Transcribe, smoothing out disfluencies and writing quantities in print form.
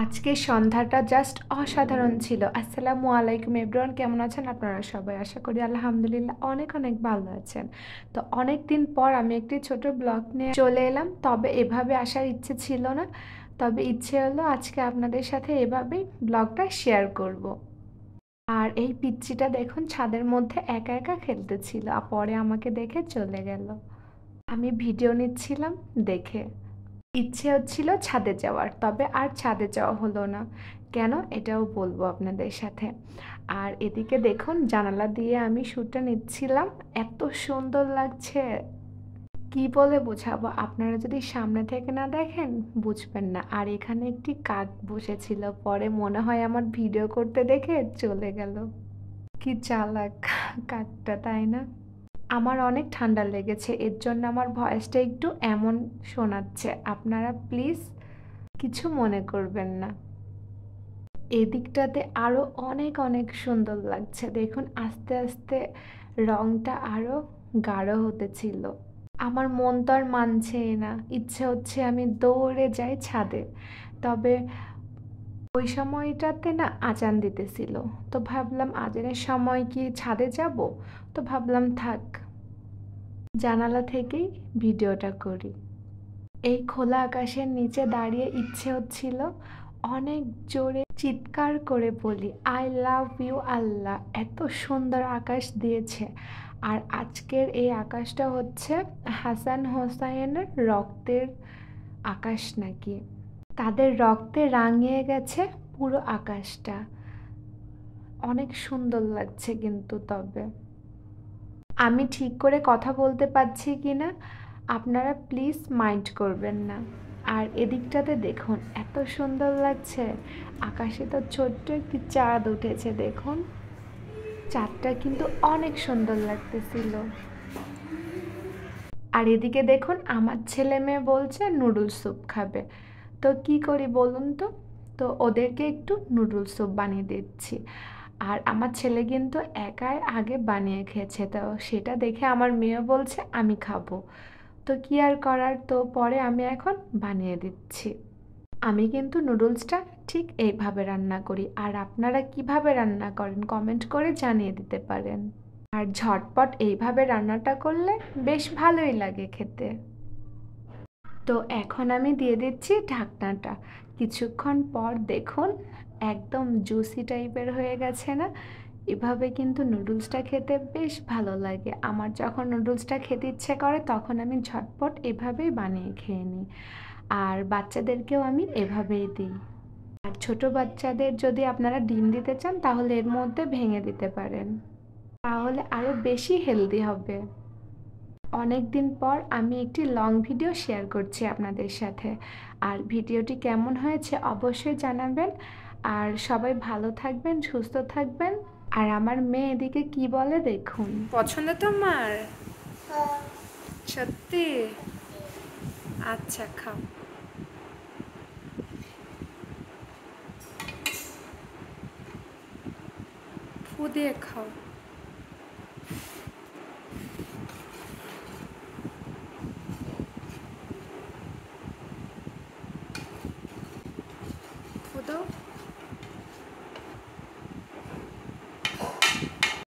আজকে সন্ধ্যাটা জাস্ট অসাধারণ ছিল। আসসালামু আলাইকুম এভরিওয়ান, কেমন আছেন আপনারা সবাই? আশা করি আলহামদুলিল্লাহ অনেক অনেক ভালো আছেন। তো অনেক দিন পর আমি একটি ছোট ব্লগ নিয়ে চলে এলাম। তবে এভাবে আসার ইচ্ছে ছিল না, তবে ইচ্ছে হলো আজকে আপনাদের সাথে এভাবেই ব্লগটা শেয়ার করব। আর এই পিচ্চিটা দেখুন ছাদের মধ্যে একা একা খেলতেছিল, আর পরে আমাকে দেখে চলে গেল। আমি ভিডিও নিচ্ছিলাম দেখে ইচ্ছে হচ্ছিল ছাদে যাওয়ার, তবে আর ছাদে যাওয়া হলো না। কেন, এটাও বলবো আপনাদের সাথে। আর এদিকে দেখুন জানালা দিয়ে আমি শ্যুটটা নিচ্ছিলাম, এত সুন্দর লাগছে, কি বলে বোঝাবো। আপনারা যদি সামনে থেকে না দেখেন বুঝবেন না। আর এখানে একটি কাক বসেছিল, পরে মনে হয় আমার ভিডিও করতে দেখে চলে গেল। কি চালাক কাকটা, তাই না? আমার অনেক ঠান্ডা লেগেছে, এর জন্য আমার ভয়েসটা একটু এমন শোনাচ্ছে, আপনারা প্লিজ কিছু মনে করবেন না। এদিকটাতে আরো অনেক অনেক সুন্দর লাগছে, দেখুন আস্তে আস্তে রংটা আরো গাঢ় হতেছিল। আমার মন তো আর মানছেই না, ইচ্ছে হচ্ছে আমি দৌড়ে যাই ছাদে। তবে ওই সময়টাতে না আজান দিতেছিল, তো ভাবলাম আজানের সময় কি ছাদে যাব, তো ভাবলাম থাক, জানালা থেকেই ভিডিওটা করি। এই খোলা আকাশের নিচে দাঁড়িয়ে ইচ্ছে হচ্ছিল অনেক জোরে চিৎকার করে বলি, আই লাভ ইউ আল্লাহ, এত সুন্দর আকাশ দিয়েছে। আর আজকের এই আকাশটা হচ্ছে হাসান হোসাইনের রক্তের আকাশ নাকি, তাদের রক্তে রাঙিয়ে গেছে পুরো আকাশটা। অনেক সুন্দর লাগছে কিন্তু। তবে আমি ঠিক করে কথা বলতে পারছি কি না আপনারা প্লিজ মাইন্ড করবেন না। আর এদিকটাতে দেখুন এত সুন্দর লাগছে, আকাশে তো ছোট্ট একটি চাঁদ উঠেছে, দেখুন চাঁদটা কিন্তু অনেক সুন্দর লাগতেছিল। আর এদিকে দেখুন আমার ছেলে মেয়ে বলছে নুডলস স্যুপ খাবে, তো কি করি বলুন তো। তো ওদেরকে একটু নুডলস স্যুপ বানিয়ে দিচ্ছি। আর আমার ছেলে কিন্তু একাই আগে বানিয়ে খেয়েছে, তো সেটা দেখে আমার মেয়ে বলছে আমি খাবো। তো কি আর করার, তো পরে আমি এখন বানিয়ে দিচ্ছি। আমি কিন্তু নুডলসটা ঠিক এইভাবে রান্না করি, আর আপনারা কিভাবে রান্না করেন কমেন্ট করে জানিয়ে দিতে পারেন। আর ঝটপট এইভাবে রান্নাটা করলে বেশ ভালোই লাগে খেতে। তো এখন আমি দিয়ে দিচ্ছি ঢাকনাটা, কিছুক্ষণ পর দেখুন একদম জুসি টাইপের হয়ে গেছে না। এভাবে কিন্তু নুডলসটা খেতে বেশ ভালো লাগে। আমার যখন নুডলসটা খেতে ইচ্ছে করে তখন আমি ঝটপট এভাবেই বানিয়ে খেয়ে নিই। আর বাচ্চাদেরকেও আমি এভাবেই দিই। আর ছোট বাচ্চাদের যদি আপনারা ডিম দিতে চান তাহলে এর মধ্যে ভেঙে দিতে পারেন, তাহলে আরও বেশি হেলদি হবে। অনেক দিন পর আমি একটি লং ভিডিও শেয়ার করছি আপনাদের সাথে। আর ভিডিওটি কেমন হয়েছে অবশ্যই জানাবেন। আর সবাই ভালো থাকবেন, সুস্থ থাকবেন। আর আমার মেয়ে এদিকে কি বলে দেখুন। পছন্দ তোমার? সত্যি? আচ্ছা খাও, ফু দিয়ে খাও।